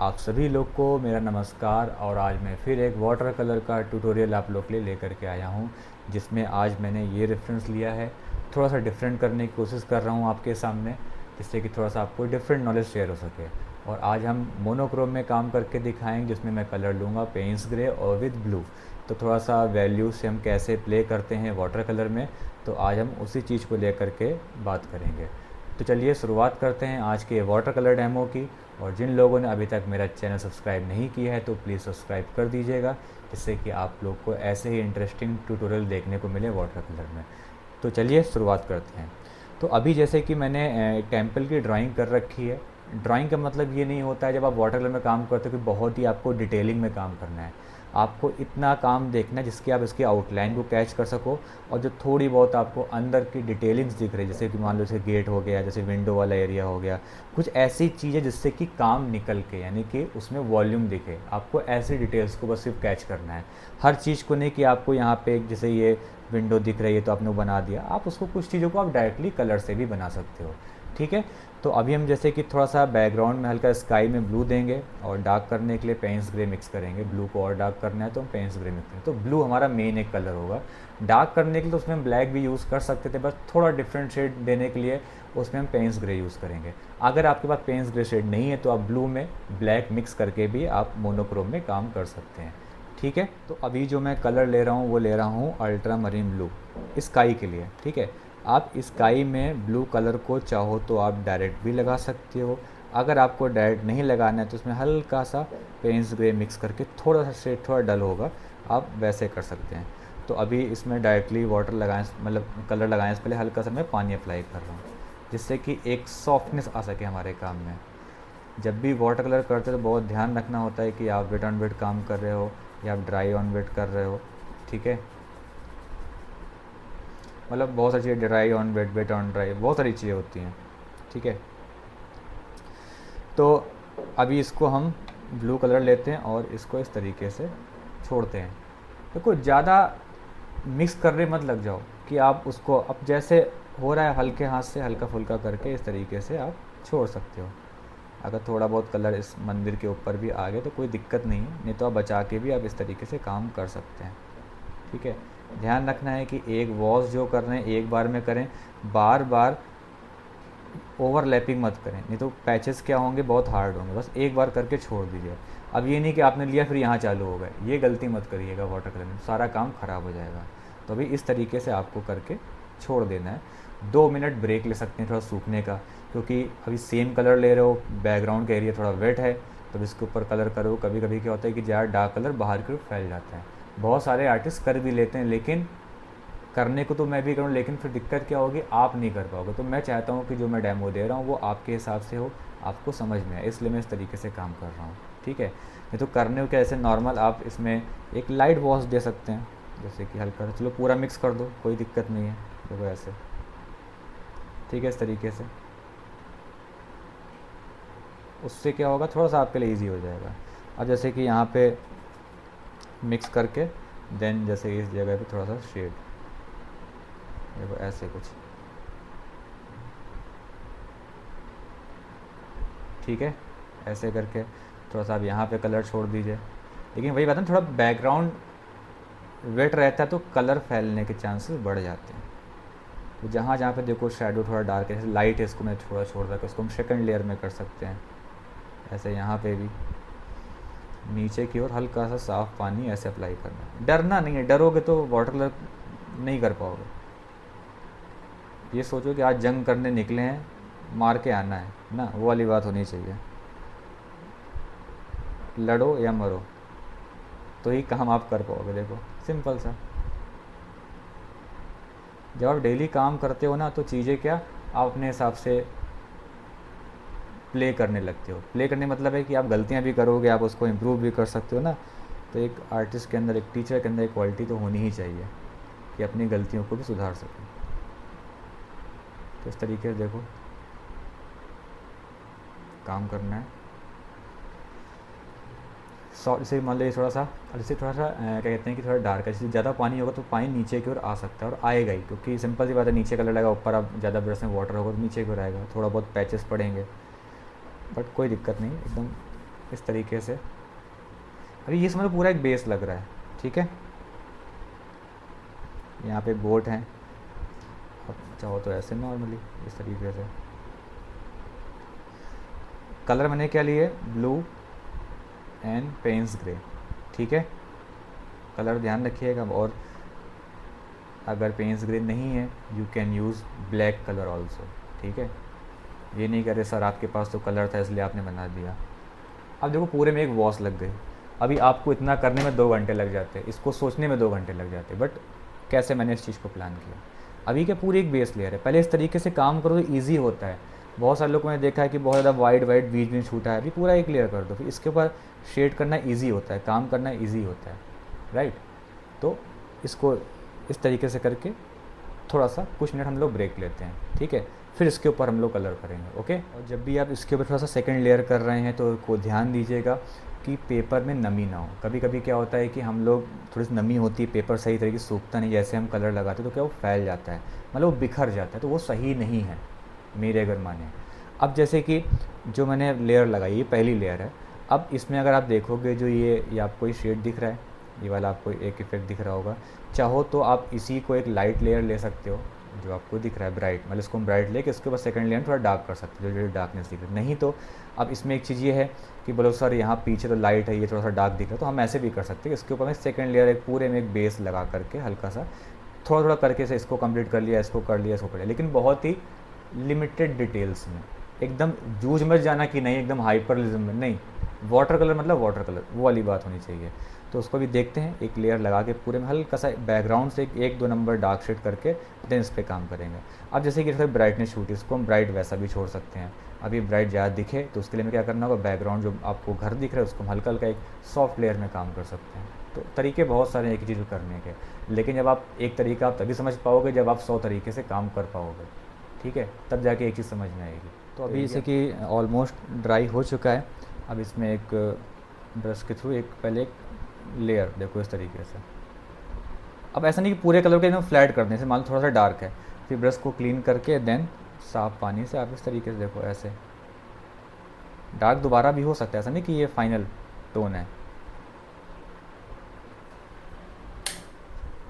आप सभी लोग को मेरा नमस्कार। और आज मैं फिर एक वाटर कलर का ट्यूटोरियल आप लोग के लिए लेकर के आया हूँ, जिसमें आज मैंने ये रेफरेंस लिया है। थोड़ा सा डिफरेंट करने की कोशिश कर रहा हूँ आपके सामने, जिससे कि थोड़ा सा आपको डिफरेंट नॉलेज शेयर हो सके। और आज हम मोनोक्रोम में काम करके दिखाएंगे, जिसमें मैं कलर लूँगा पेंस ग्रे और विद ब्लू। तो थोड़ा सा वैल्यू से हम कैसे प्ले करते हैं वाटर कलर में, तो आज हम उसी चीज़ को लेकर के बात करेंगे। तो चलिए शुरुआत करते हैं आज के वाटर कलर डेमो की। और जिन लोगों ने अभी तक मेरा चैनल सब्सक्राइब नहीं किया है तो प्लीज़ सब्सक्राइब कर दीजिएगा, जिससे कि आप लोग को ऐसे ही इंटरेस्टिंग ट्यूटोरियल देखने को मिले वाटर कलर में। तो चलिए शुरुआत करते हैं। तो अभी जैसे कि मैंने टेम्पल की ड्राइंग कर रखी है। ड्राइंग का मतलब ये नहीं होता है जब आप वाटर कलर में काम करते हो कि बहुत ही आपको डिटेलिंग में काम करना है। आपको इतना काम देखना है जिसकी आप इसकी आउटलाइन को कैच कर सको, और जो थोड़ी बहुत आपको अंदर की डिटेलिंग्स दिख रही है, जैसे कि मान लो जैसे गेट हो गया, जैसे विंडो वाला एरिया हो गया, कुछ ऐसी चीज़ें जिससे कि काम निकल के यानी कि उसमें वॉल्यूम दिखे। आपको ऐसी डिटेल्स को बस सिर्फ कैच करना है, हर चीज़ को नहीं कि आपको यहाँ पे जैसे ये विंडो दिख रही है तो आपने बना दिया। आप उसको कुछ चीज़ों को आप डायरेक्टली कलर से भी बना सकते हो। ठीक है। तो अभी हम जैसे कि थोड़ा सा बैकग्राउंड में हल्का स्काई में ब्लू देंगे, और डार्क करने के लिए पेंस ग्रे मिक्स करेंगे। ब्लू को और डार्क करना है तो हम पेंस ग्रे मिक्स करेंगे। तो ब्लू हमारा मेन एक कलर होगा। डार्क करने के लिए तो उसमें हम ब्लैक भी यूज़ कर सकते थे, बस थोड़ा डिफरेंट शेड देने के लिए उसमें हम पेंस ग्रे यूज़ करेंगे। अगर आपके पास पेंस ग्रे शेड नहीं है तो आप ब्लू में ब्लैक मिक्स करके भी आप मोनोक्रोम में काम कर सकते हैं। ठीक है। तो अभी जो मैं कलर ले रहा हूँ वो ले रहा हूँ अल्ट्रा मरीन ब्लू स्काई के लिए। ठीक है। आप स्काई में ब्लू कलर को चाहो तो आप डायरेक्ट भी लगा सकते हो। अगर आपको डायरेक्ट नहीं लगाना है तो उसमें हल्का सा पेंस ग्रे मिक्स करके थोड़ा सा शेड थोड़ा डल होगा, आप वैसे कर सकते हैं। तो अभी इसमें डायरेक्टली वाटर लगाएं, मतलब कलर लगाएं से पहले हल्का सा मैं पानी अप्लाई कर रहा हूँ, जिससे कि एक सॉफ्टनेस आ सके हमारे काम में। जब भी वाटर कलर करते हो तो बहुत ध्यान रखना होता है कि आप वेट ऑन वेट काम कर रहे हो या आप ड्राई ऑन वेट कर रहे हो। ठीक है। मतलब बहुत सारी चीज़ें, dry on wet, wet on dry, बहुत सारी चीज़ें होती हैं। ठीक है। तो अभी इसको हम ब्लू कलर लेते हैं और इसको इस तरीके से छोड़ते हैं। देखो ज़्यादा मिक्स करने मत लग जाओ कि आप उसको, अब जैसे हो रहा है हल्के हाथ से हल्का फुल्का करके इस तरीके से आप छोड़ सकते हो। अगर थोड़ा बहुत कलर इस मंदिर के ऊपर भी आ गए तो कोई दिक्कत नहीं है, नहीं तो आप बचा के भी आप इस तरीके से काम कर सकते हैं। ठीक है। ध्यान रखना है कि एक वॉश जो कर रहे हैं एक बार में करें, बार बार ओवरलैपिंग मत करें, नहीं तो पैचेस क्या होंगे, बहुत हार्ड होंगे। बस एक बार करके छोड़ दीजिए। अब ये नहीं कि आपने लिया फिर यहाँ चालू हो गए, ये गलती मत करिएगा, वाटर कलर में सारा काम ख़राब हो जाएगा। तो अभी इस तरीके से आपको करके छोड़ देना है। 2 मिनट ब्रेक ले सकते हैं थोड़ा सूखने का, क्योंकि अभी सेम कलर ले रहे हो, बैकग्राउंड का एरिया थोड़ा वेट है, तो इसके ऊपर कलर करो। कभी कभी क्या होता है कि ज़्यादा डार्क कलर बाहर की ओर फैल जाता है। बहुत सारे आर्टिस्ट कर भी लेते हैं, लेकिन करने को तो मैं भी करूँ, लेकिन फिर दिक्कत क्या होगी, आप नहीं कर पाओगे। तो मैं चाहता हूँ कि जो मैं डेमो दे रहा हूँ वो आपके हिसाब से हो, आपको समझ में आए, इसलिए मैं इस तरीके से काम कर रहा हूँ। ठीक है। नहीं तो करने को ऐसे नॉर्मल आप इसमें एक लाइट वॉश दे सकते हैं, जैसे कि हल्का सा, चलो पूरा मिक्स कर दो, कोई दिक्कत नहीं है। देखो ऐसे। ठीक है। इस तरीके से उससे क्या होगा, थोड़ा सा आपके लिए ईजी हो जाएगा। अब जैसे कि यहाँ पे मिक्स करके देन जैसे इस जगह पे थोड़ा सा शेड, देखो ऐसे कुछ। ठीक है। ऐसे करके थोड़ा सा आप यहाँ पे कलर छोड़ दीजिए, लेकिन वही बात है, थोड़ा बैकग्राउंड वेट रहता है तो कलर फैलने के चांसेस बढ़ जाते हैं। तो जहाँ जहाँ पे देखो शेडो थोड़ा डार्क है, जैसे लाइट है, इसको मैं थोड़ा छोड़ रखा, उसको हम सेकंड लेयर में कर सकते हैं। ऐसे यहाँ पे भी नीचे की ओर हल्का सा साफ़ पानी ऐसे अप्लाई करना है। डरना नहीं है, डरोगे तो वाटर कलर नहीं कर पाओगे। ये सोचो कि आज जंग करने निकले हैं, मार के आना है ना, वो वाली बात होनी चाहिए। लड़ो या मरो, तो ही काम आप कर पाओगे। देखो सिंपल सा। जब आप डेली काम करते हो ना तो चीज़ें क्या, आप अपने हिसाब से प्ले करने लगते हो। प्ले करने मतलब है कि आप गलतियाँ भी करोगे, आप उसको इम्प्रूव भी कर सकते हो ना। तो एक आर्टिस्ट के अंदर, एक टीचर के अंदर एक क्वालिटी तो होनी ही चाहिए कि अपनी गलतियों को भी सुधार सकें। तो इस तरीके से देखो काम करना है। जैसे मान लो ये थोड़ा सा, जैसे थोड़ा सा क्या कहते हैं कि थोड़ा डार्क है, जैसे ज़्यादा पानी होगा तो पानी नीचे की ओर आ सकता है, और आएगा ही, क्योंकि सिंपल सी बात है, नीचे कलर लगा, ऊपर आप ज़्यादा ब्रश में वाटर होगा तो नीचे की ओर आएगा, थोड़ा बहुत पैचेस पड़ेंगे, बट कोई दिक्कत नहीं, एकदम इस तरीके से। अभी ये समझ लो पूरा एक बेस लग रहा है, ठीक है। यहाँ पे बोट हैं, अब चाहो तो ऐसे नॉर्मली इस तरीके से। कलर मैंने क्या लिए, ब्लू एंड पेंस ग्रे, ठीक है। कलर ध्यान रखिएगा। और अगर पेंस ग्रे नहीं है, you can use black colour also, ठीक है। ये नहीं करे सर आपके पास तो कलर था इसलिए आपने बना दिया। अब देखो पूरे में एक वॉश लग गई। अभी आपको इतना करने में 2 घंटे लग जाते, इसको सोचने में 2 घंटे लग जाते, बट कैसे मैंने इस चीज़ को प्लान किया। अभी क्या पूरी एक बेस लेयर है, पहले इस तरीके से काम करो तो ईजी होता है। बहुत सारे लोग को मैंने देखा है कि बहुत ज़्यादा वाइड वाइड बीच में छूटा है, अभी पूरा एक लेयर कर दो, फिर इसके ऊपर शेड करना ईजी होता है, काम करना ईजी होता है, राइट। तो इसको इस तरीके से करके थोड़ा सा कुछ मिनट हम लोग ब्रेक लेते हैं, ठीक है। फिर इसके ऊपर हम लोग कलर करेंगे, ओके। और जब भी आप इसके ऊपर थोड़ा सा सेकंड लेयर कर रहे हैं तो को ध्यान दीजिएगा कि पेपर में नमी ना हो। कभी कभी क्या होता है कि हम लोग थोड़ी सी नमी होती है, पेपर सही तरीके से सूखता नहीं, जैसे हम कलर लगाते हैं तो क्या वो फैल जाता है, मतलब वो बिखर जाता है, तो वो सही नहीं है मेरे अगर माने। अब जैसे कि जो मैंने लेयर लगाई, ये पहली लेयर है। अब इसमें अगर आप देखोगे जो ये आपको ये शेड दिख रहा है, ये वाला आपको एक इफेक्ट दिख रहा होगा। चाहो तो आप इसी को एक लाइट लेयर ले सकते हो, जो आपको दिख रहा है ब्राइट, मतलब इसको हम ब्राइट लेके इसके ऊपर सेकंड लेयर थोड़ा डार्क कर सकते हो, जो डार्कनेस दिख रही है। नहीं तो अब इसमें एक चीज़ ये है कि बोलो सर यहाँ पीछे तो लाइट है, ये थोड़ा सा डार्क दिख रहा है, तो हम ऐसे भी कर सकते हैं। इसके ऊपर में सेकंड लेयर एक पूरे में एक बेस लगा करके हल्का सा थोड़ा थोड़ा करके से इसको कंप्लीट कर लिया, इसको कर लिया, इसको कर लिया, लेकिन बहुत ही लिमिटेड डिटेल्स में। एकदम जूझ मच जाना कि नहीं एकदम हाइपरलिज्म में नहीं, वाटर कलर मतलब वाटर कलर वो वाली बात होनी चाहिए। तो उसको भी देखते हैं, एक लेयर लगा के पूरे में हल्का सा बैकग्राउंड से एक दो नंबर डार्क शेड करके देन इस पर काम करेंगे। अब जैसे कि थोड़ी ब्राइटनेस छूटी, इसको हम ब्राइट वैसा भी छोड़ सकते हैं। अभी ब्राइट ज़्यादा दिखे तो उसके लिए हमें क्या करना होगा, बैकग्राउंड जो आपको घर दिख रहा है उसको हम हल्का हल्का एक सॉफ्ट लेयर में काम कर सकते हैं। तो तरीके बहुत सारे हैं एक ही चीज़ को करने के, लेकिन जब आप एक तरीका आप तभी समझ पाओगे जब आप 100 तरीके से काम कर पाओगे, ठीक है, तब जाके एक चीज़ समझ में आएगी। तो अभी जैसे कि ऑलमोस्ट ड्राई हो चुका है। अब इसमें एक ब्रश के थ्रू एक पहले एक लेयर देखो इस तरीके से। अब ऐसा नहीं कि पूरे कलर के एकदम फ्लैट कर दें, जैसे मान लो थोड़ा सा डार्क है, फिर ब्रश को क्लीन करके देन साफ पानी से आप इस तरीके से देखो ऐसे। डार्क दोबारा भी हो सकता है, ऐसा नहीं कि ये फाइनल टोन है।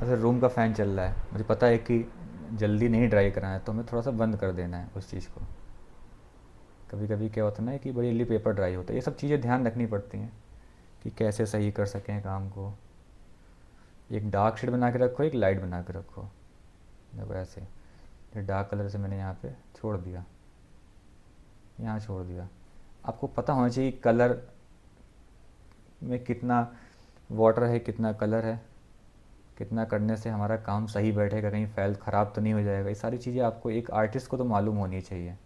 ऐसे रूम का फ़ैन चल रहा है, मुझे पता है कि जल्दी नहीं ड्राई कराना है, तो हमें थोड़ा सा बंद कर देना है उस चीज़ को। कभी कभी क्या होता है ना कि बड़ी जल्दी पेपर ड्राई होता है, ये सब चीज़ें ध्यान रखनी पड़ती हैं कि कैसे सही कर सकें काम को। एक डार्क शेड बना के रखो, एक लाइट बना के रखो, देखो ऐसे। ये डार्क कलर से मैंने यहाँ पे छोड़ दिया, यहाँ छोड़ दिया। आपको पता होना चाहिए कलर में कितना वाटर है, कितना कलर है, कितना करने से हमारा काम सही बैठेगा, कहीं फैल ख़राब तो नहीं हो जाएगा। ये सारी चीज़ें आपको एक आर्टिस्ट को तो मालूम होनी चाहिए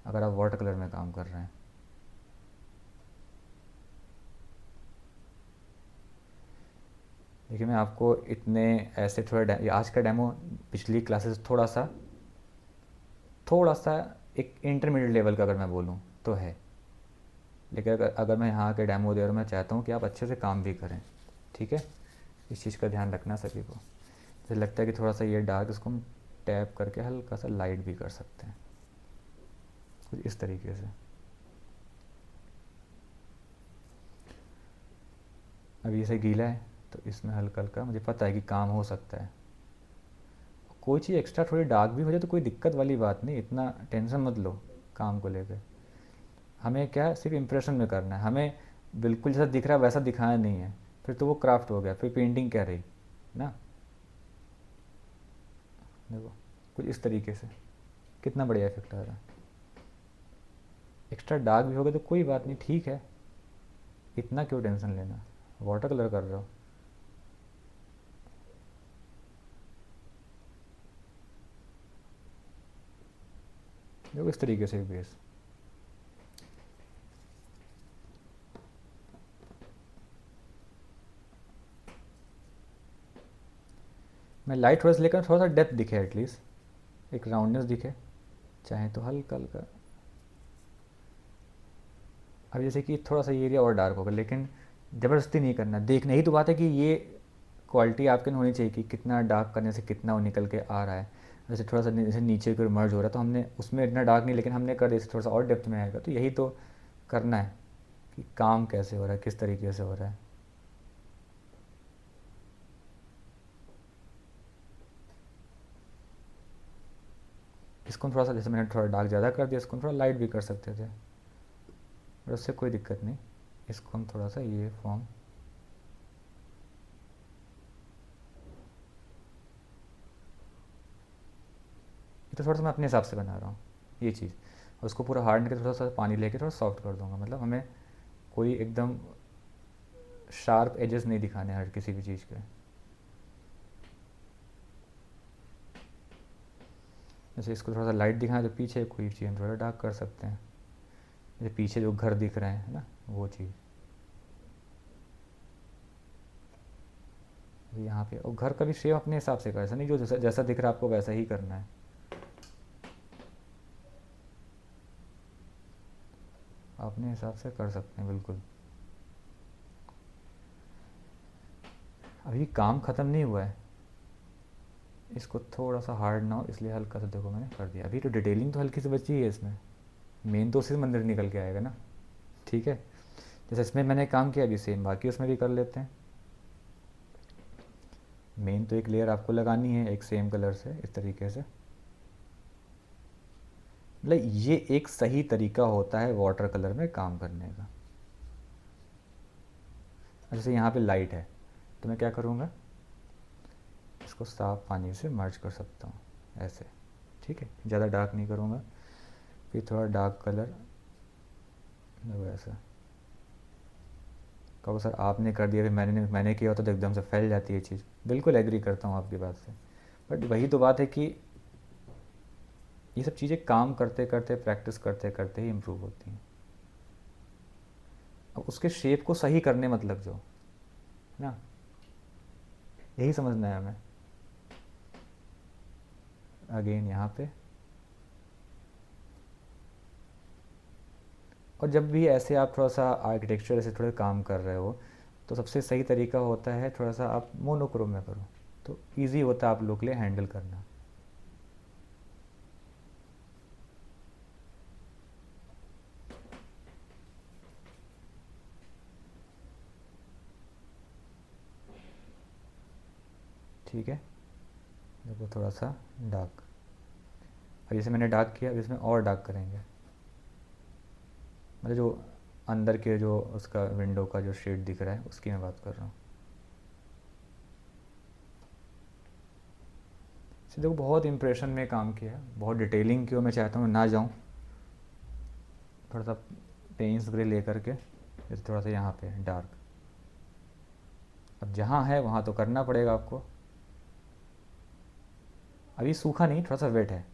अगर आप वाटर कलर में काम कर रहे हैं। देखिए मैं आपको इतने ऐसे थोड़ा आज का डेमो पिछली क्लासेस थोड़ा सा एक इंटरमीडिएट लेवल का अगर मैं बोलूँ तो है, लेकिन अगर मैं यहाँ के डेमो दे रहा हूँ, मैं चाहता हूँ कि आप अच्छे से काम भी करें, ठीक है। इस चीज़ का ध्यान रखना सभी को। जैसे लगता है कि थोड़ा सा ये डार्क, इसको हम टैप करके हल्का सा लाइट भी कर सकते हैं कुछ इस तरीके से। अब ये से गीला है तो इसमें हल्का हल्का मुझे पता है कि काम हो सकता है। कोई चीज़ एक्स्ट्रा थोड़ी डार्क भी हो जाए तो कोई दिक्कत वाली बात नहीं, इतना टेंशन मत लो काम को लेकर। हमें क्या है, सिर्फ इम्प्रेशन में करना है, हमें बिल्कुल जैसा दिख रहा है वैसा दिखाना नहीं है, फिर तो वो क्राफ्ट हो गया, फिर पेंटिंग क्या रही ना। देखो कुछ इस तरीके से कितना बढ़िया इफेक्ट आ रहा है। एक्स्ट्रा डार्क भी हो गया तो कोई बात नहीं, ठीक है, इतना क्यों टेंशन लेना, वाटर कलर कर रहे हो। देखो इस तरीके से बेस। मैं लाइट थोड़ा सा लेकर थोड़ा सा डेप्थ दिखे, एटलीस्ट एक राउंडनेस दिखे, चाहे तो हल्का हल्का। अब जैसे कि थोड़ा सा ये एरिया और डार्क होगा, लेकिन ज़बरदस्ती नहीं करना, देखना ही तो बात है कि ये क्वालिटी आपके में होनी चाहिए कि कितना डार्क करने से कितना वो निकल के आ रहा है। जैसे थोड़ा सा जैसे नीचे की ओर मर्ज हो रहा है तो हमने उसमें इतना डार्क नहीं, लेकिन हमने कर दिया थोड़ा सा और डेप्थ में आएगा, तो यही तो करना है। कि काम कैसे हो रहा है, किस तरीके से हो रहा है। इसको थोड़ा सा, जैसे मैंने थोड़ा डार्क ज़्यादा कर दिया, इसको थोड़ा लाइट भी कर सकते थे, और उससे कोई दिक्कत नहीं। इसको हम थोड़ा सा ये फॉर्म, ये तो थोड़ा सा मैं अपने हिसाब से बना रहा हूँ ये चीज़। और उसको पूरा हार्ड करके थोड़ा सा पानी लेके थोड़ा सॉफ्ट कर दूंगा, मतलब हमें कोई एकदम शार्प एजेस नहीं दिखाने हर किसी भी चीज़ के। जैसे इसको थोड़ा सा लाइट दिखाएं तो पीछे कोई चीज़ हम थोड़ा डार्क कर सकते हैं, जैसे पीछे जो घर दिख रहे हैं ना, वो चीज़ यहाँ पे। और घर का भी शेप अपने हिसाब से कर, ऐसा नहीं जो जैसा जैसा दिख रहा है आपको वैसा ही करना है, अपने हिसाब से कर सकते हैं बिल्कुल। अभी काम ख़त्म नहीं हुआ है, इसको थोड़ा सा हार्ड ना हो इसलिए हल्का सा देखो मैंने कर दिया। अभी तो डिटेलिंग तो हल्की सी बची है इसमें, मेन तो उसी से मंदिर निकल के आएगा ना। ठीक है, जैसे इसमें मैंने काम किया अभी सेम बाकी उसमें भी कर लेते हैं। मेन तो एक लेयर आपको लगानी है एक सेम कलर से इस तरीके से। मतलब ये एक सही तरीका होता है वाटर कलर में काम करने का। जैसे यहाँ पे लाइट है तो मैं क्या करूँगा, इसको साफ पानी से मर्ज कर सकता हूँ ऐसे। ठीक है, ज़्यादा डार्क नहीं करूँगा, फिर थोड़ा डार्क कलर देखो ऐसा। कहो सर आपने कर दिया, फिर मैंने किया होता तो एकदम से फैल जाती है चीज़। बिल्कुल एग्री करता हूँ आपकी बात से, बट वही तो बात है कि ये सब चीज़ें काम करते करते प्रैक्टिस करते करते ही इम्प्रूव होती हैं। अब उसके शेप को सही करने मत लग जाओ, है ना, यही समझना है हमें। अगेन यहाँ पे, और जब भी ऐसे आप थोड़ा सा आर्किटेक्चर ऐसे थोड़े काम कर रहे हो तो सबसे सही तरीका होता है थोड़ा सा आप मोनोक्रोम में करो, तो इजी होता है आप लोग के लिए हैंडल करना। ठीक है, देखो थोड़ा सा डार्क। अब जैसे मैंने डार्क किया, अब इसमें और डार्क करेंगे, मतलब जो अंदर के जो उसका विंडो का जो शेड दिख रहा है उसकी मैं बात कर रहा हूँ। इसे देखो बहुत इम्प्रेशन में काम किया, बहुत डिटेलिंग की, मैं चाहता हूँ ना जाऊँ, थोड़ा सा पेंस ग्रे ले करके जैसे थोड़ा सा यहाँ पे डार्क। अब जहाँ है वहाँ तो करना पड़ेगा आपको। अभी सूखा नहीं, थोड़ा सा वेट है।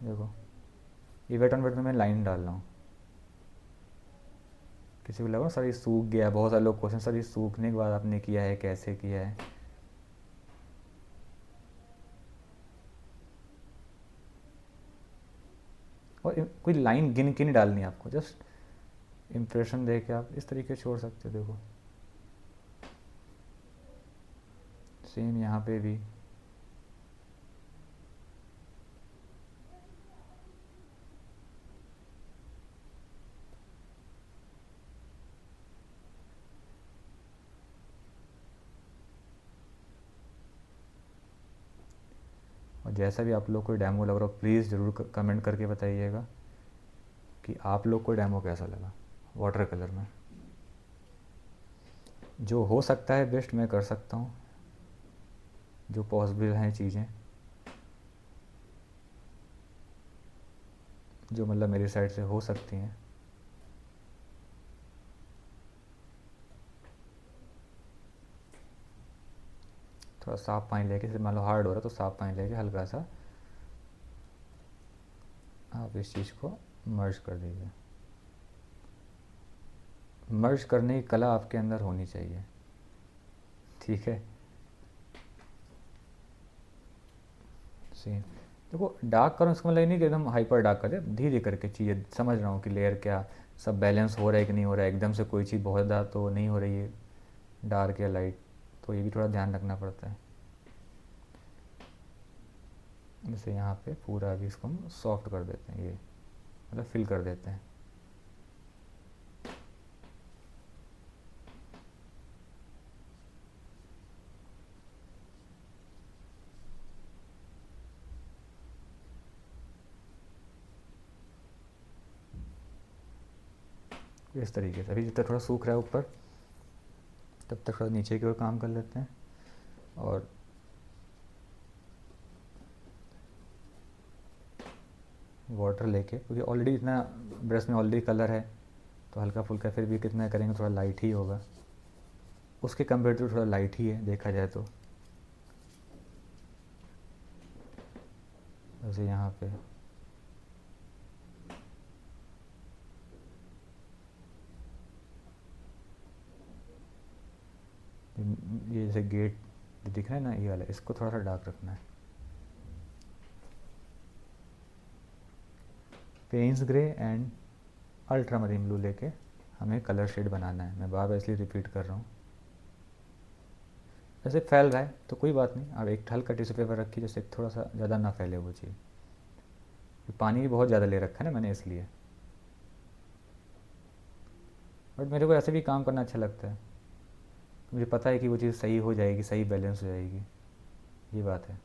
देखो ये वेट ऑन वेट में मैं लाइन डाल रहा हूँ। किसी को लगा सर ये सूख गया, बहुत सारे लोग क्वेश्चन, सर ये सूखने के बाद आपने किया है कैसे किया है। और कोई लाइन गिन के नहीं डालनी आपको, जस्ट इम्प्रेशन दे के आप इस तरीके छोड़ सकते हो। देखो सेम यहाँ पे भी। और जैसा भी आप लोग को डेमो लग रहा हो प्लीज़ ज़रूर कमेंट करके बताइएगा कि आप लोग को डेमो कैसा लगा वाटर कलर में। जो हो सकता है बेस्ट मैं कर सकता हूँ, जो पॉसिबल हैं चीज़ें, जो मतलब मेरी साइड से हो सकती हैं। थोड़ा साफ पानी लेके, जैसे मान लो हार्ड हो रहा है तो साफ पानी लेके हल्का सा आप इस चीज़ को मर्ज कर दीजिए। मर्ज करने की कला आपके अंदर होनी चाहिए। ठीक है, सेम। देखो डार्क करो इसका मतलब ये नहीं कि एकदम हाइपर डार्क कर दे, धीरे करके चीज़ें समझ रहा हूँ कि लेयर क्या सब बैलेंस हो रहा है कि नहीं हो रहा है, एकदम से कोई चीज़ बहुत ज़्यादा तो नहीं हो रही है डार्क या लाइट, तो ये भी थोड़ा ध्यान रखना पड़ता है। जैसे यहाँ पे पूरा अभी इसको हम सॉफ्ट कर देते हैं, ये मतलब फिल कर देते हैं। इस तरीके से अभी जब तक थोड़ा सूख रहा है ऊपर, तब तक थोड़ा नीचे की ओर काम कर लेते हैं। और वाटर लेके, क्योंकि ऑलरेडी इतना ब्रश में ऑलरेडी कलर है, तो हल्का फुल्का फिर भी कितना करेंगे, थोड़ा लाइट ही होगा, उसके कंपेयर टू थोड़ा लाइट ही है देखा जाए तो। जैसे यहाँ पे ये जैसे गेट दिख रहा है ना, ये वाला, इसको थोड़ा सा डार्क रखना है। Payne's grey and ultramarine blue लेके हमें कलर शेड बनाना है। मैं बार बार इसलिए रिपीट कर रहा हूँ। वैसे फैल रहा है तो कोई बात नहीं, आप एक हल्का टिश्यू पेपर रखिए, जैसे थोड़ा सा ज़्यादा ना फैले वो चीज़। पानी भी बहुत ज़्यादा ले रखा है ना मैंने, इसलिए। बट मेरे को ऐसे भी काम करना अच्छा लगता है, मुझे पता है कि वो चीज़ सही हो जाएगी, सही बैलेंस हो जाएगी, ये बात है।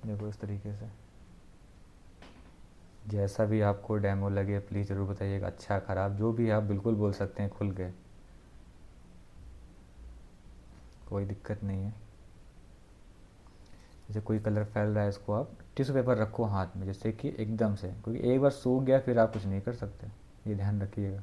देखो इस तरीके से, जैसा भी आपको डेमो लगे प्लीज़ ज़रूर बताइएगा, अच्छा ख़राब जो भी आप बिल्कुल बोल सकते हैं खुल के, कोई दिक्कत नहीं है। जैसे कोई कलर फैल रहा है, इसको आप टिश्यू पेपर रखो हाथ में, जैसे कि एकदम से, क्योंकि एक बार सूख गया फिर आप कुछ नहीं कर सकते, ये ध्यान रखिएगा।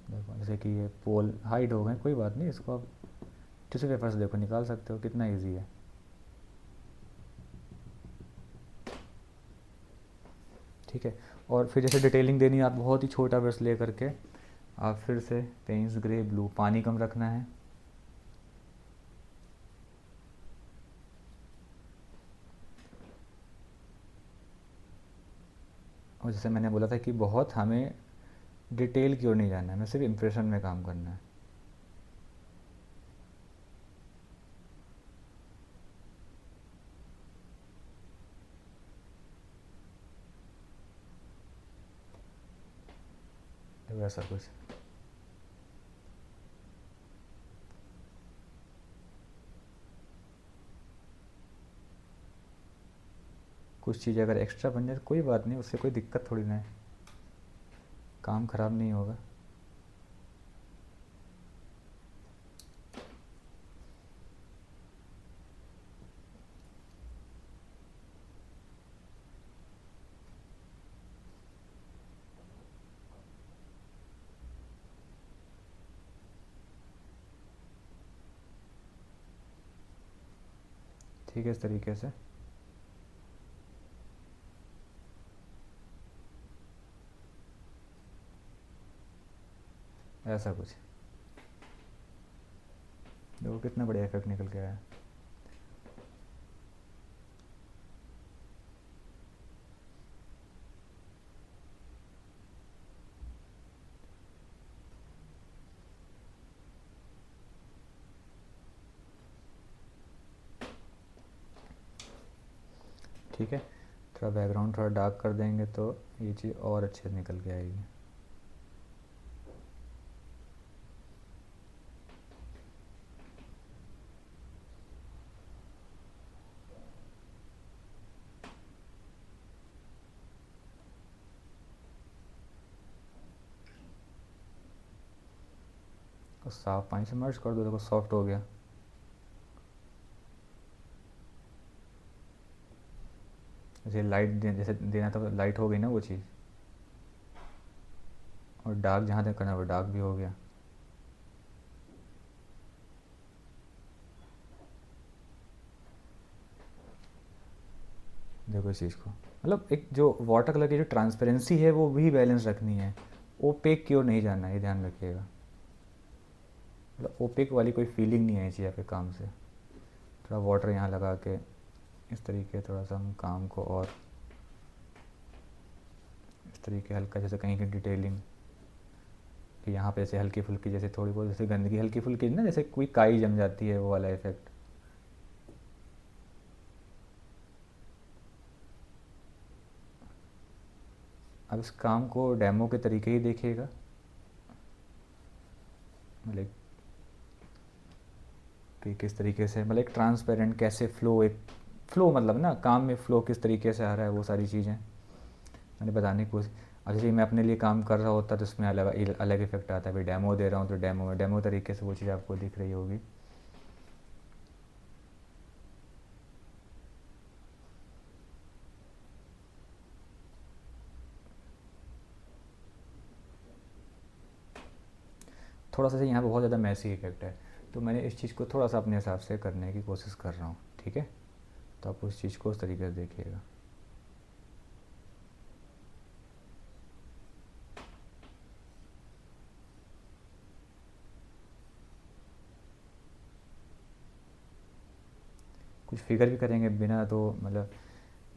देखो जैसे कि ये पोल हाइड हो गए, कोई बात नहीं, इसको आप टिश्यू पेपर से देखो निकाल सकते हो, कितना ईजी है। ठीक है। और फिर जैसे डिटेलिंग देनी है, आप बहुत ही छोटा ब्रश ले करके आप फिर से पेंस ग्रे ब्लू, पानी कम रखना है। और जैसे मैंने बोला था कि बहुत हमें डिटेल की ओर नहीं जाना है, हमें सिर्फ इम्प्रेशन में काम करना है। तो वैसा कुछ कुछ चीज़ अगर एक्स्ट्रा बन जाए तो कोई बात नहीं, उससे कोई दिक्कत थोड़ी ना है, काम ख़राब नहीं होगा। ठीक है, इस तरीके से। ऐसा कुछ देखो कितना बढ़िया इफेक्ट निकल के आया। ठीक है, थोड़ा बैकग्राउंड थोड़ा डार्क कर देंगे तो ये चीज़ और अच्छे से निकल के आएगी। तो साफ पानी से मर्ज कर दो, देखो सॉफ्ट हो गया। जैसे लाइट जैसे देना था, लाइट हो गई ना वो चीज़, और डार्क जहाँ तक करना वो डार्क भी हो गया। देखो इस चीज़ को, मतलब एक जो वाटर कलर की जो ट्रांसपेरेंसी है वो भी बैलेंस रखनी है, ओपेक की ओर नहीं जाना है, ये ध्यान रखिएगा। मतलब ओपेक वाली कोई फीलिंग नहीं आनी चाहिए आपके काम से। थोड़ा वाटर यहाँ लगा के इस तरीके थोड़ा सा हम काम को और इस तरीके हल्का, जैसे कहीं की डिटेलिंग कि यहाँ पे जैसे हल्की फुल्की, जैसे थोड़ी बहुत जैसे गंदगी हल्की फुल्की ना, जैसे कोई काई जम जाती है, वो वाला इफेक्ट। अब इस काम को डेमो के तरीके ही देखिएगा, मतलब कि किस तरीके से, मतलब एक ट्रांसपेरेंट कैसे फ्लो, एक फ्लो मतलब ना काम में फ्लो किस तरीके से आ रहा है, वो सारी चीज़ें मैंने बताने की कोशिश। अब जैसे मैं अपने लिए काम कर रहा होता तो उसमें अलग अलग इफेक्ट आता है, भाई डेमो दे रहा हूँ तो डेमो में डेमो तरीके से वो चीज़ आपको दिख रही होगी। थोड़ा सा यहाँ पे बहुत ज़्यादा मैसी इफेक्ट है, तो मैंने इस चीज़ को थोड़ा सा अपने हिसाब से करने की कोशिश कर रहा हूँ, ठीक है। तो आप उस चीज़ को उस तरीके से देखिएगा। कुछ फिगर भी करेंगे बिना, तो मतलब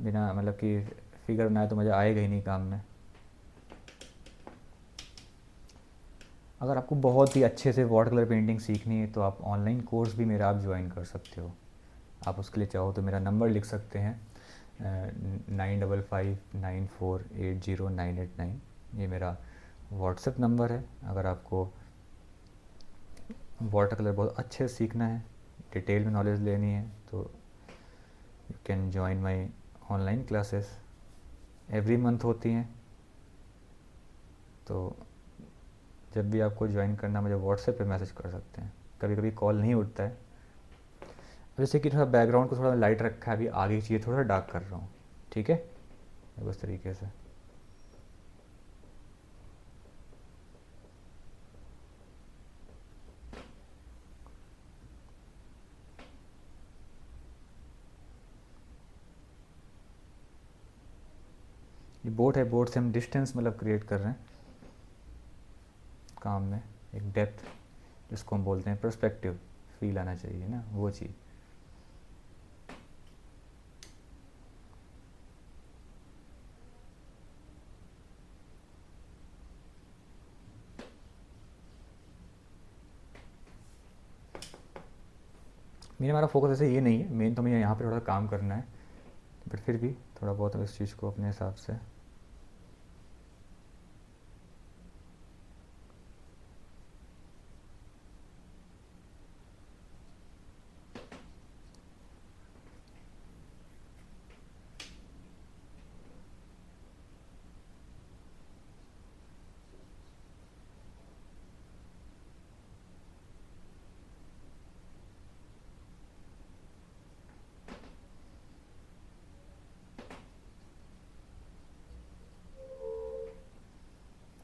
बिना मतलब कि फिगर बनाए तो मज़ा आएगा ही नहीं काम में। अगर आपको बहुत ही अच्छे से वाटर कलर पेंटिंग सीखनी है तो आप ऑनलाइन कोर्स भी मेरा आप ज्वाइन कर सकते हो। आप उसके लिए चाहो तो मेरा नंबर लिख सकते हैं, 9559480989। ये मेरा व्हाट्सएप नंबर है। अगर आपको वाटर कलर बहुत अच्छे से सीखना है, डिटेल में नॉलेज लेनी है, तो you can join my online classes. Every month होती हैं, तो जब भी आपको ज्वाइन करना मुझे व्हाट्सएप पे मैसेज कर सकते हैं। कभी कभी कॉल नहीं उठता है, जैसे कि थोड़ा बैकग्राउंड को थोड़ा लाइट रखा है, अभी आगे की चीज़ें थोड़ा डार्क कर रहा हूँ, ठीक है, उस तरीके से। ये बोट है, बोट से हम डिस्टेंस मतलब क्रिएट कर रहे हैं काम में, एक डेप्थ जिसको हम बोलते हैं पर्सपेक्टिव, फील आना चाहिए ना, वो चीज़। मेरा हमारा फोकस ऐसे ये नहीं है, मेन तो मुझे यहाँ पे थोड़ा काम करना है, बट फिर भी थोड़ा बहुत इस चीज़ को अपने हिसाब से।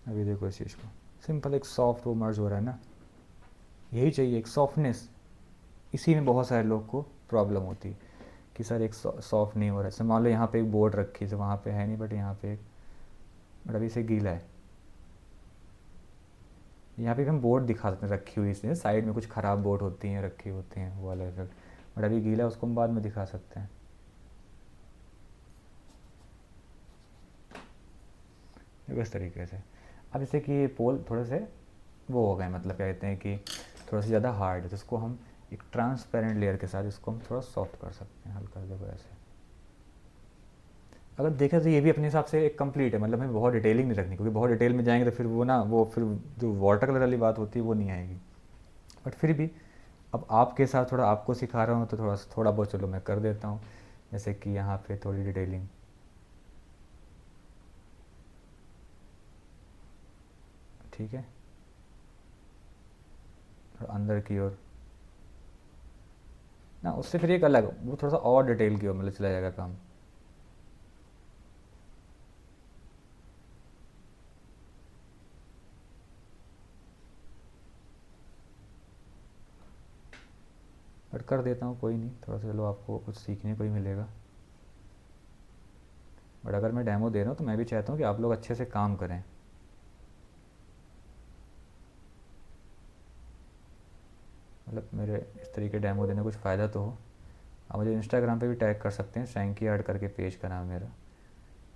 अभी देखो इस चीज़ को, सिंपल एक सॉफ्ट वो मर्ज हो रहा है ना, यही चाहिए, एक सॉफ्टनेस। इसी में बहुत सारे लोग को प्रॉब्लम होती है कि सर एक सॉफ्ट नहीं हो रहा है। जैसे मान लो यहाँ पे एक बोर्ड रखी है, वहाँ पे है नहीं, बट यहाँ पे एक, बट अभी से गीला है। यहाँ पे भी हम बोर्ड दिखा सकते हैं रखी हुई, इसलिए साइड में कुछ ख़राब बोर्ड होती हैं रखी होती हैं, वो वाला इफेक्ट। बट अभी गीला है, उसको हम बाद में दिखा सकते हैं। देखो इस तरीके से। अब जैसे कि ये पोल थोड़े से वो हो गए, मतलब क्या कहते हैं कि थोड़ा सा ज़्यादा हार्ड है, तो उसको हम एक ट्रांसपेरेंट लेयर के साथ इसको हम थोड़ा सॉफ्ट कर सकते हैं, हल्का। देखो ऐसे अगर देखें तो ये भी अपने हिसाब से एक कंप्लीट है, मतलब हमें बहुत डिटेलिंग नहीं रखनी, क्योंकि बहुत डिटेल में जाएंगे तो फिर वो ना, वो फिर जो वाटर कलर वाली बात होती है वो नहीं आएगी। बट फिर भी अब आपके साथ थोड़ा आपको सिखा रहा हूँ तो थोड़ा बहुत चलो मैं कर देता हूँ। जैसे कि यहाँ पे थोड़ी डिटेलिंग, ठीक है, थोड़ा अंदर की ओर ना, उससे फिर एक अलग वो थोड़ा सा और डिटेल की ओर मतलब चला जाएगा काम। बट कर देता हूँ, कोई नहीं, थोड़ा सा चलो आपको कुछ सीखने को ही मिलेगा। बट अगर मैं डेमो दे रहा हूँ तो मैं भी चाहता हूँ कि आप लोग अच्छे से काम करें। मतलब मेरे इस तरीके डेमो देने कुछ फ़ायदा तो हो। आप मुझे इंस्टाग्राम पे भी टैग कर सकते हैं, शैंकी आर्ट करके पेज का नाम है मेरा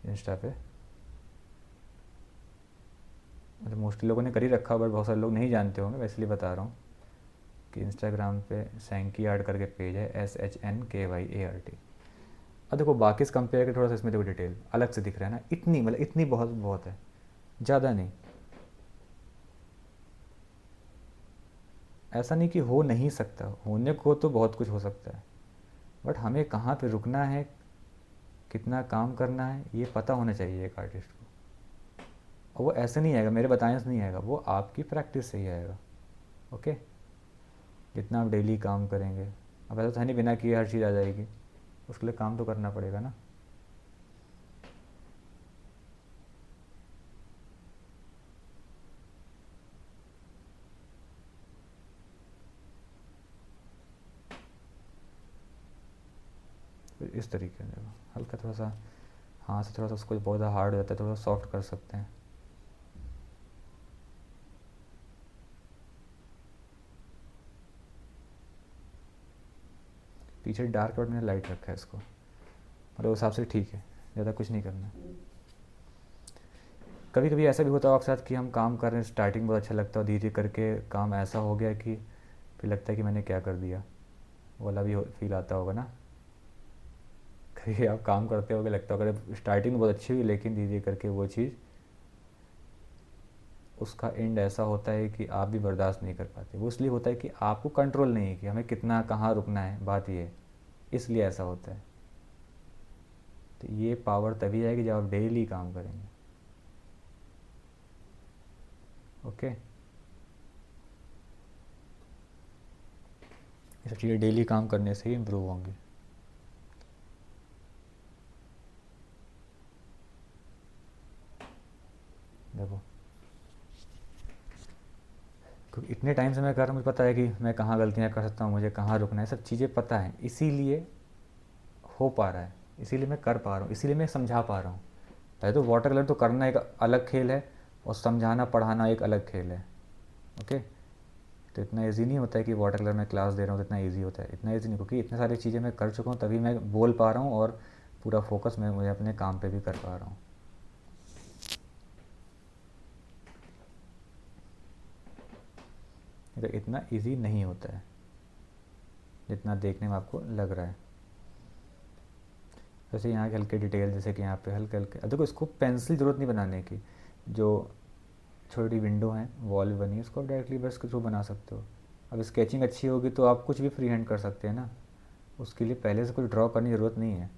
इंस्टा पे। मतलब मोस्टली लोगों ने कर ही रखा, बट बहुत सारे लोग नहीं जानते होंगे, मैं इसलिए बता रहा हूँ कि इंस्टाग्राम पे शैंकी आर्ट करके पेज है, SHNKYART। अब देखो बाकी से कंपेयर करके थोड़ा सा इसमें देखो डिटेल अलग से दिख रहा है ना, इतनी मतलब इतनी बहुत बहुत है, ज़्यादा नहीं। ऐसा नहीं कि हो नहीं सकता, होने को तो बहुत कुछ हो सकता है, बट हमें कहाँ पे रुकना है, कितना काम करना है, ये पता होना चाहिए एक आर्टिस्ट को। और वो ऐसे नहीं आएगा, मेरे बताने से नहीं आएगा, वो आपकी प्रैक्टिस से ही आएगा। ओके, जितना आप डेली काम करेंगे। अब ऐसा तो है नहीं बिना किए हर चीज़ आ जाएगी, उसके लिए काम तो करना पड़ेगा ना। फिर इस तरीके से देखो, हल्का थोड़ा सा हाथ से थोड़ा सा उसको, बहुत ज़्यादा हार्ड हो जाता है, थोड़ा सॉफ्ट कर सकते हैं। पीछे डार्क और मैंने लाइट रखा है इसको, मतलब उस हिसाब से ठीक है, ज़्यादा कुछ नहीं करना। कभी कभी ऐसा भी होता है आपके साथ कि हम काम कर रहे हैं, स्टार्टिंग बहुत अच्छा लगता है, धीरे धीरे करके काम ऐसा हो गया कि फिर लगता है कि मैंने क्या कर दिया, वो वाला भी फील आता होगा ना। कभी आप काम करते होगे, लगता होगा स्टार्टिंग में बहुत अच्छी हुई, लेकिन धीरे धीरे करके वो चीज़, उसका एंड ऐसा होता है कि आप भी बर्दाश्त नहीं कर पाते। वो इसलिए होता है कि आपको कंट्रोल नहीं है कि हमें कितना कहाँ रुकना है, बात ये है, इसलिए ऐसा होता है। तो ये पावर तभी आएगी जब आप डेली काम करेंगे। ओके, ये सब चीज़ें डेली काम करने से ही इम्प्रूव होंगी। देखो, क्योंकि इतने टाइम से मैं कर रहा हूँ, मुझे पता है कि मैं कहाँ गलतियाँ कर सकता हूँ, मुझे कहाँ रुकना है, सब चीज़ें पता है, इसीलिए हो पा रहा है, इसीलिए मैं कर पा रहा हूँ, इसीलिए मैं समझा पा रहा हूँ। पहले तो वाटर कलर तो करना एक अलग खेल है, और समझाना पढ़ाना एक अलग खेल है। ओके, तो इतना ईजी नहीं होता है कि वाटर कलर में क्लास दे रहा हूँ तो इतना ईजी होता है, इतना ईजी नहीं, क्योंकि इतनी सारी चीज़ें मैं कर चुका हूँ, तभी मैं बोल पा रहा हूँ, और पूरा फोकस मैं मुझे अपने काम पे भी कर पा रहा हूँ। तो इतना ईजी नहीं होता है जितना देखने में आपको लग रहा है। जैसे यहाँ के हल्के डिटेल, जैसे कि यहाँ पे हल्के हल्के, अब देखो इसको पेंसिल ज़रूरत नहीं बनाने की, जो छोटी विंडो है वॉल बनी है, उसको आप डायरेक्टली ब्रश के थ्रू बना सकते हो। अब स्केचिंग अच्छी होगी तो आप कुछ भी फ्री हैंड कर सकते हैं ना, उसके लिए पहले से कुछ ड्रॉ करने की ज़रूरत नहीं है।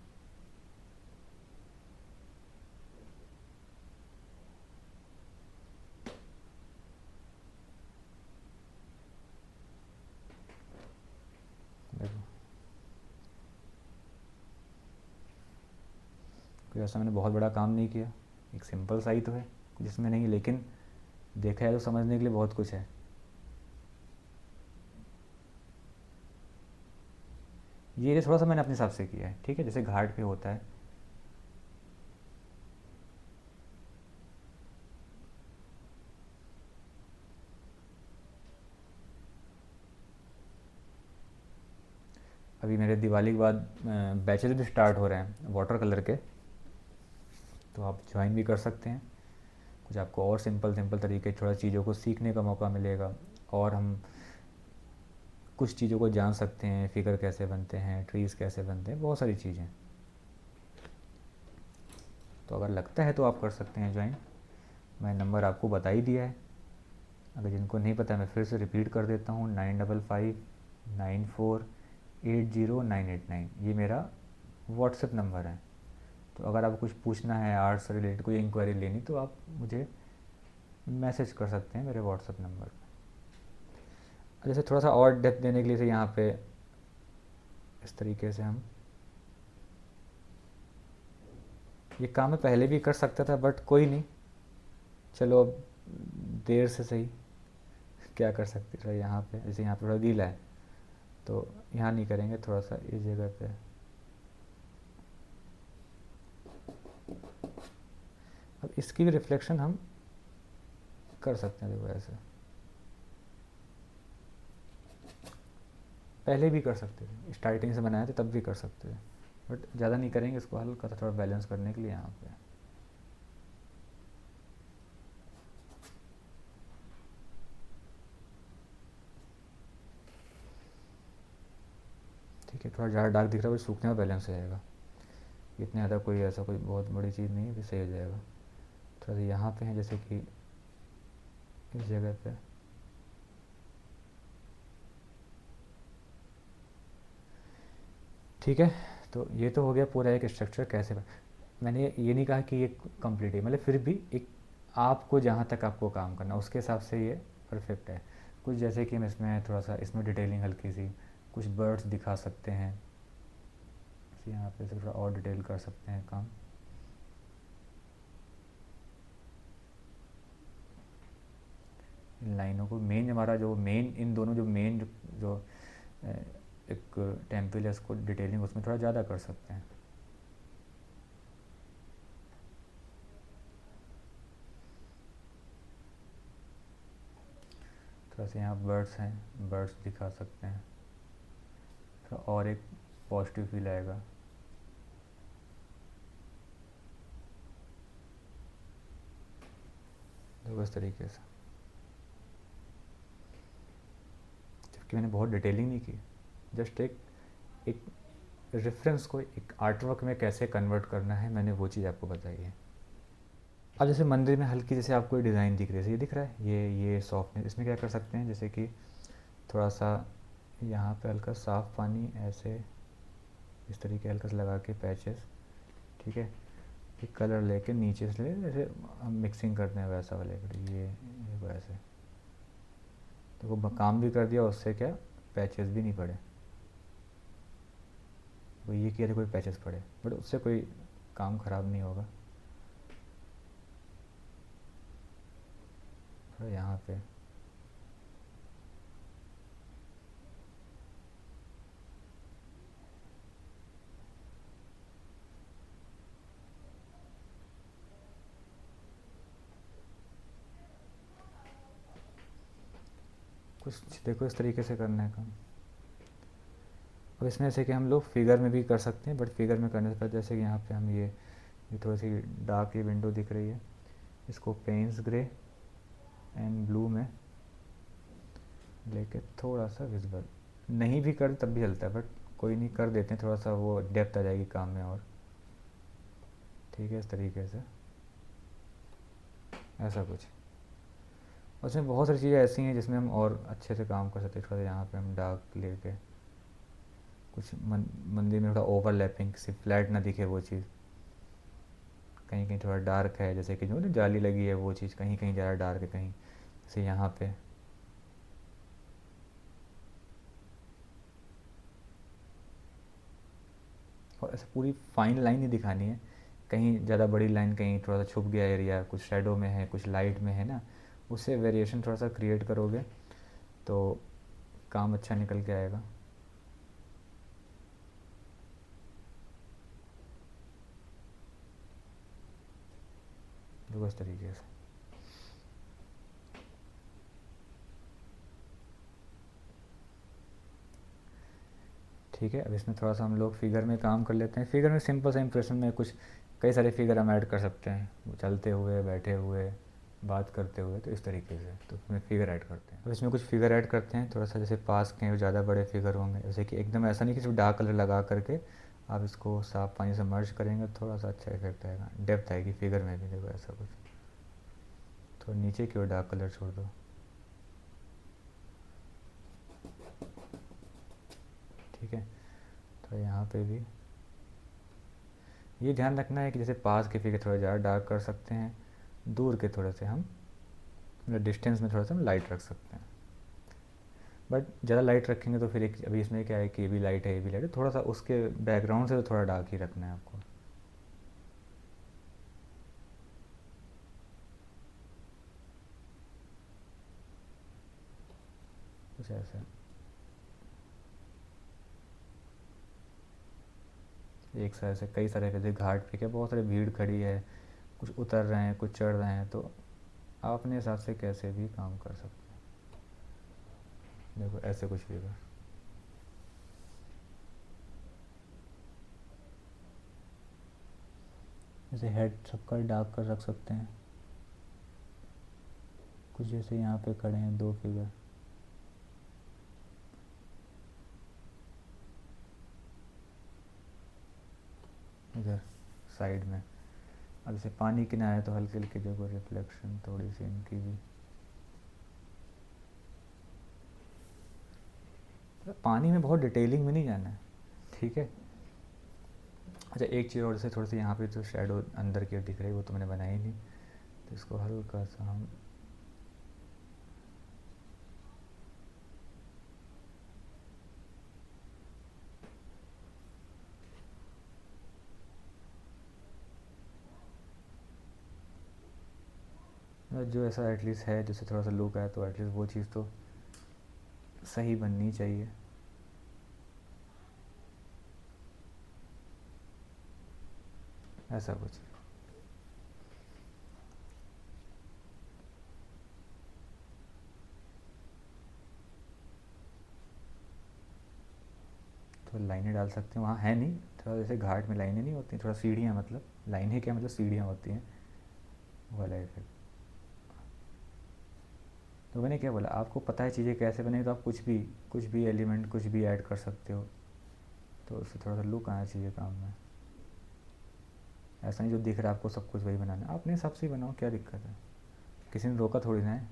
देखो, कोई ऐसा मैंने बहुत बड़ा काम नहीं किया, एक सिंपल सा ही तो है, जिसमें नहीं, लेकिन देखा है तो समझने के लिए बहुत कुछ है। ये थोड़ा सा मैंने अपने हिसाब से किया है, ठीक है, जैसे घाट पे होता है। अभी मेरे दिवाली के बाद बैचेज भी स्टार्ट हो रहे हैं वाटर कलर के, तो आप ज्वाइन भी कर सकते हैं। कुछ आपको और सिंपल सिंपल तरीके, थोड़ा चीज़ों को सीखने का मौका मिलेगा, और हम कुछ चीज़ों को जान सकते हैं, फिगर कैसे बनते हैं, ट्रीज़ कैसे बनते हैं, बहुत सारी चीज़ें। तो अगर लगता है तो आप कर सकते हैं ज्वाइन। मैं नंबर आपको बता ही दिया है, अगर जिनको नहीं पता मैं फिर से रिपीट कर देता हूँ, 9559480989, ये मेरा व्हाट्सएप नंबर है। तो अगर आपको कुछ पूछना है, आर्ट से रिलेटेड कोई इंक्वायरी लेनी, तो आप मुझे मैसेज कर सकते हैं मेरे व्हाट्सएप नंबर पर। जैसे थोड़ा सा और डेप्थ देने के लिए, यहाँ पे इस तरीके से हम, ये काम मैं पहले भी कर सकता था, बट कोई नहीं, चलो अब देर से सही, क्या कर सकते थे। यहाँ पे जैसे यहाँ पे थोड़ा गीला है, तो यहाँ नहीं करेंगे, थोड़ा सा इस जगह पे। अब इसकी भी रिफ्लेक्शन हम कर सकते हैं, देखो ऐसे पहले भी कर सकते थे, स्टार्टिंग से बनाए थे तब भी कर सकते थे, बट ज़्यादा नहीं करेंगे, इसको हल्का सा थोड़ा बैलेंस करने के लिए यहाँ पे। ठीक है, थोड़ा ज़्यादा डार्क दिख रहा है, वो सूखने में बैलेंस हो जाएगा। इतने ज़्यादा कोई ऐसा कोई बहुत बड़ी चीज़ नहीं है, फिर सही हो जाएगा। थोड़ा सा यहाँ पे है, जैसे कि इस जगह पे ठीक है। तो ये तो हो गया पूरा एक स्ट्रक्चर कैसे मैंने ये नहीं कहा कि ये कंप्लीट है, मतलब फिर भी एक आपको जहाँ तक आपको काम करना उसके हिसाब से ये परफेक्ट है। कुछ जैसे कि हम इसमें थोड़ा सा इसमें डिटेलिंग हल्की सी कुछ बर्ड्स दिखा सकते हैं, यहाँ पे थोड़ा और डिटेल कर सकते हैं काम। इन लाइनों को मेन हमारा जो मेन इन दोनों जो मेन जो एक टेम्पल है उसको डिटेलिंग उसमें थोड़ा ज़्यादा कर सकते हैं। थोड़ा सा यहाँ बर्ड्स हैं, बर्ड्स दिखा सकते हैं, थोड़ा और एक पॉजिटिव फील आएगा। देखो इस तरीके से, जबकि मैंने बहुत डिटेलिंग नहीं की, जस्ट एक एक रेफरेंस को एक आर्टवर्क में कैसे कन्वर्ट करना है मैंने वो चीज़ आपको बताई है। अब जैसे मंदिर में हल्की जैसे आपको डिज़ाइन दिख रही है, ये दिख रहा है, ये सॉफ्टनेस, इसमें क्या कर सकते हैं, जैसे कि थोड़ा सा यहाँ पे हल्का साफ़ पानी ऐसे इस तरीके हल्का सा लगा के पैचेस, ठीक है, एक कलर लेके नीचे से ले जैसे हम मिक्सिंग करते हैं वैसा वाले ये वैसे, तो वो काम भी कर दिया, उससे क्या पैचेस भी नहीं पड़े। वो ये किया था कोई पैचेस पड़े, बट उससे कोई काम ख़राब नहीं होगा। तो यहाँ पे कुछ देखो इस तरीके से करना है काम। अब इसमें जैसे कि हम लोग फिगर में भी कर सकते हैं, बट फिगर में करने से पहले जैसे कि यहाँ पे हम ये थोड़ी सी डार्क ये विंडो दिख रही है, इसको पेंस ग्रे एंड ब्लू में लेके थोड़ा सा विजिबल नहीं भी कर तब भी चलता है, बट कोई नहीं कर देते हैं, थोड़ा सा वो डेप्थ आ जाएगी काम में और ठीक है इस तरीके से ऐसा कुछ। उसमें बहुत सारी चीज़ें ऐसी हैं जिसमें हम और अच्छे से काम कर सकते हैं। थोड़ा यहाँ पे हम डार्क लेके कुछ मंदिर में थोड़ा ओवरलैपिंग से फ्लैट ना दिखे वो चीज़, कहीं कहीं थोड़ा डार्क है, जैसे कि जो ना जाली लगी है वो चीज़ कहीं कहीं ज़्यादा डार्क है, कहीं जैसे यहाँ पे और ऐसे पूरी फाइन लाइन ही दिखानी है, कहीं ज़्यादा बड़ी लाइन, कहीं थोड़ा सा छुप गया एरिया, कुछ शेडो में है कुछ लाइट में है ना, उससे वेरिएशन थोड़ा सा क्रिएट करोगे तो काम अच्छा निकल के आएगा। देखो इस तरीके से ठीक है। अब इसमें थोड़ा सा हम लोग फिगर में काम कर लेते हैं। फिगर में सिंपल सा इंप्रेशन में कुछ कई सारे फिगर हम ऐड कर सकते हैं, वो चलते हुए बैठे हुए बात करते हुए, तो इस तरीके से तो इसमें फिगर ऐड करते हैं। अब इसमें कुछ फिगर ऐड करते हैं, थोड़ा सा जैसे पास के ज़्यादा बड़े फिगर होंगे, जैसे कि एकदम ऐसा नहीं कि सिर्फ डार्क कलर लगा करके आप इसको साफ पानी से मर्ज करेंगे, थोड़ा सा अच्छा इफेक्ट आएगा, डेप्थ आएगी फिगर में भी। देखो ऐसा कुछ, थोड़ा नीचे की ओर डार्क कलर छोड़ दो, ठीक है। तो यहाँ पे भी ये ध्यान रखना है कि जैसे पास के फिगर थोड़ा ज़्यादा डार्क कर सकते हैं, दूर के थोड़े से हम मतलब डिस्टेंस में थोड़ा सा हम लाइट रख सकते हैं, बट ज़्यादा लाइट रखेंगे तो फिर एक अभी इसमें क्या है कि ये भी लाइट है ये भी लाइट है, थोड़ा सा उसके बैकग्राउंड से तो थोड़ा डार्क ही रखना है आपको। कुछ ऐसा एक साइड से कई सारे जैसे घाट पे क्या बहुत सारी भीड़ खड़ी है, कुछ उतर रहे हैं, कुछ चढ़ रहे हैं, तो आप अपने हिसाब से कैसे भी काम कर सकते हैं। देखो ऐसे कुछ फिगर, जैसे हेड सबका डार्क कर रख सकते हैं, कुछ जैसे यहाँ पे खड़े हैं 2 फिगर, इधर साइड में। अब जैसे पानी के ना है तो हल्के हल्के देखो रिफ्लेक्शन थोड़ी सी इनकी भी। तो पानी में बहुत डिटेलिंग में नहीं जाना है, ठीक है। अच्छा एक चीज़ और, जैसे थोड़ी सी यहाँ पे जो शेडो अंदर की दिख रही है वो तो मैंने बनाई नहीं, तो इसको हल्का सा हम जो ऐसा एटलीस्ट है जैसे थोड़ा सा लुक आए, तो एटलीस्ट वो चीज़ तो सही बननी चाहिए। ऐसा कुछ। तो लाइनें डाल सकते हैं, वहाँ है नहीं, थोड़ा जैसे घाट में लाइनें नहीं होती, थोड़ा सीढ़ियाँ, मतलब लाइनें क्या, मतलब सीढ़ियाँ होती हैं, वो वाला इफेक्ट। तो मैंने क्या बोला, आपको पता है चीज़ें कैसे बनेगी तो आप कुछ भी एलिमेंट कुछ भी ऐड कर सकते हो, तो उससे थोड़ा सा लुक आना चाहिए काम में। ऐसा नहीं जो दिख रहा है आपको सब कुछ वही बनाना है, आप अपने हिसाब से ही बनाओ, क्या दिक्कत है, किसी ने रोका थोड़ी ना है।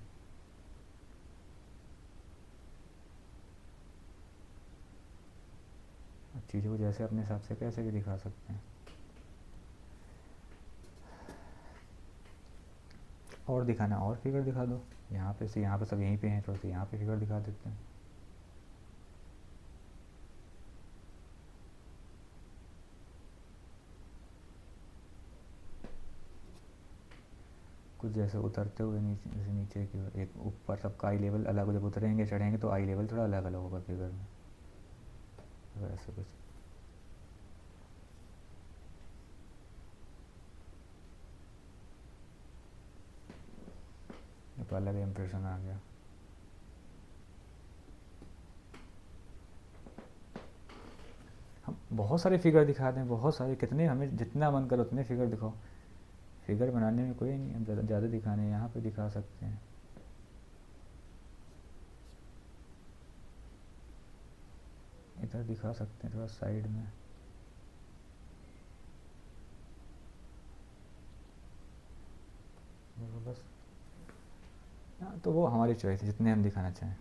चीज़ों को जैसे अपने हिसाब से कैसे भी दिखा सकते हैं। और दिखाना, और फिगर दिखा दो, यहाँ पे से यहाँ पे सब यहीं पे हैं, थोड़ा सा यहाँ पे फिगर दिखा देते हैं। कुछ जैसे उतरते हुए नीचे, जैसे नीचे की ओर, एक ऊपर सबका आई लेवल अलग हो, जब उतरेंगे चढ़ेंगे तो आई लेवल थोड़ा अलग अलग होगा फिगर में, वैसे कुछ। तो अलग इम्प्रेशन आ गया। हम बहुत सारे फिगर दिखा दें, बहुत सारे, कितने, हमें जितना मन करे उतने फिगर दिखाओ, फिगर बनाने में कोई नहीं, हम ज़्यादा दिखाने हैं, यहाँ पे दिखा सकते हैं। इधर दिखा सकते हैं थोड़ा साइड में। बस हाँ, तो वो हमारी चॉइस है, जितने हम दिखाना चाहें।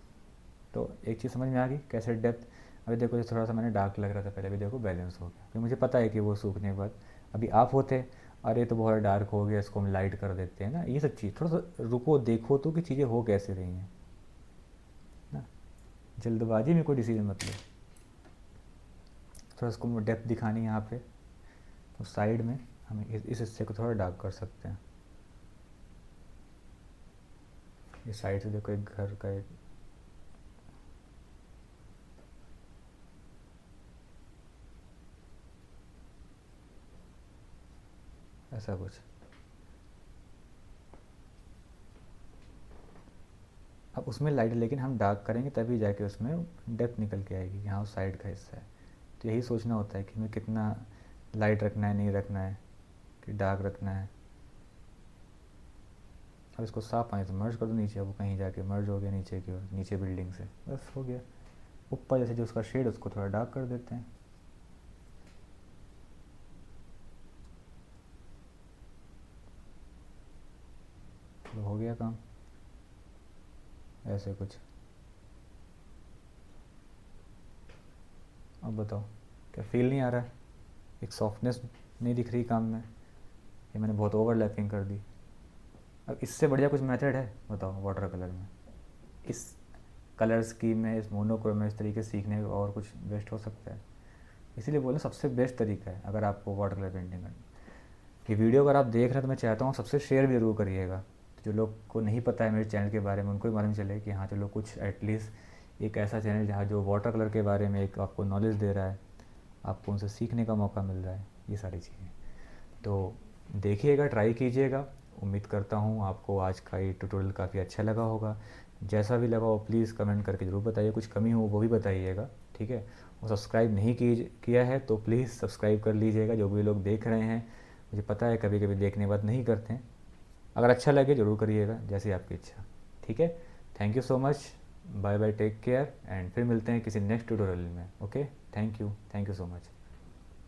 तो एक चीज़ समझ में आ गई कैसे डेप्थ। अभी देखो, थोड़ा सा मैंने डार्क लग रहा था पहले, भी देखो बैलेंस हो गया, क्योंकि मुझे पता है कि वो सूखने के बाद, अभी आप होते अरे तो बहुत डार्क हो गया, इसको हम लाइट कर देते हैं ना, ये सब चीज़ थोड़ा सा रुको, देखो तो कि चीज़ें हो कैसे रही हैं ना, जल्दबाजी में कोई डिसीजन मत लो। थोड़ा इसको डेप्थ दिखानी है यहाँ पे, तो साइड में हम इस हिस्से को थोड़ा डार्क कर सकते हैं। इस साइड से देखो एक घर का एक, ऐसा कुछ। अब उसमें लाइट, लेकिन हम डार्क करेंगे तभी जाके उसमें डेप्थ निकल के आएगी, यहाँ उस साइड का हिस्सा है। तो यही सोचना होता है कि हमें कितना लाइट रखना है, नहीं रखना है, कि डार्क रखना है। अब इसको साफ पानी से मर्ज कर दो नीचे, अब वो कहीं जाके मर्ज हो गया नीचे की ओर, नीचे बिल्डिंग से, बस हो गया। ऊपर जैसे जो उसका शेड उसको थोड़ा डार्क कर देते हैं, तो हो गया काम। ऐसे कुछ। अब बताओ, क्या फील नहीं आ रहा है, एक सॉफ्टनेस नहीं दिख रही काम में, ये मैंने बहुत ओवरलैपिंग कर दी। अब इससे बढ़िया कुछ मेथड है बताओ वाटर कलर में, इस कलर स्कीम में, इस मोनोक्रोम में, इस तरीके से सीखने का और कुछ बेस्ट हो सकता है। इसीलिए बोला सबसे बेस्ट तरीका है अगर आपको वाटर कलर पेंटिंग करनी। ये वीडियो अगर आप देख रहे हैं तो मैं चाहता हूँ सबसे शेयर भी ज़रूर करिएगा, जो लोग को नहीं पता है मेरे चैनल के बारे में उनको भी मालूम चले कि हाँ चलो कुछ एटलीस्ट एक ऐसा चैनल जहाँ जो वाटर कलर के बारे में एक आपको नॉलेज दे रहा है, आपको उनसे सीखने का मौका मिल रहा है, ये सारी चीज़ें। तो देखिएगा, ट्राई कीजिएगा। उम्मीद करता हूँ आपको आज का ये ट्यूटोरियल काफ़ी अच्छा लगा होगा। जैसा भी लगा हो प्लीज़ कमेंट करके ज़रूर बताइए, कुछ कमी हो वो भी बताइएगा, ठीक है। और सब्सक्राइब नहीं किया है तो प्लीज़ सब्सक्राइब कर लीजिएगा, जो भी लोग देख रहे हैं। मुझे पता है कभी कभी देखने के बाद नहीं करते हैं। अगर अच्छा लगे ज़रूर करिएगा, जैसी आपकी इच्छा, ठीक है। Thank you so much. Bye bye, take care, and फिर मिलते हैं किसी नेक्स्ट ट्यूटोरियल में। Okay, thank you so much.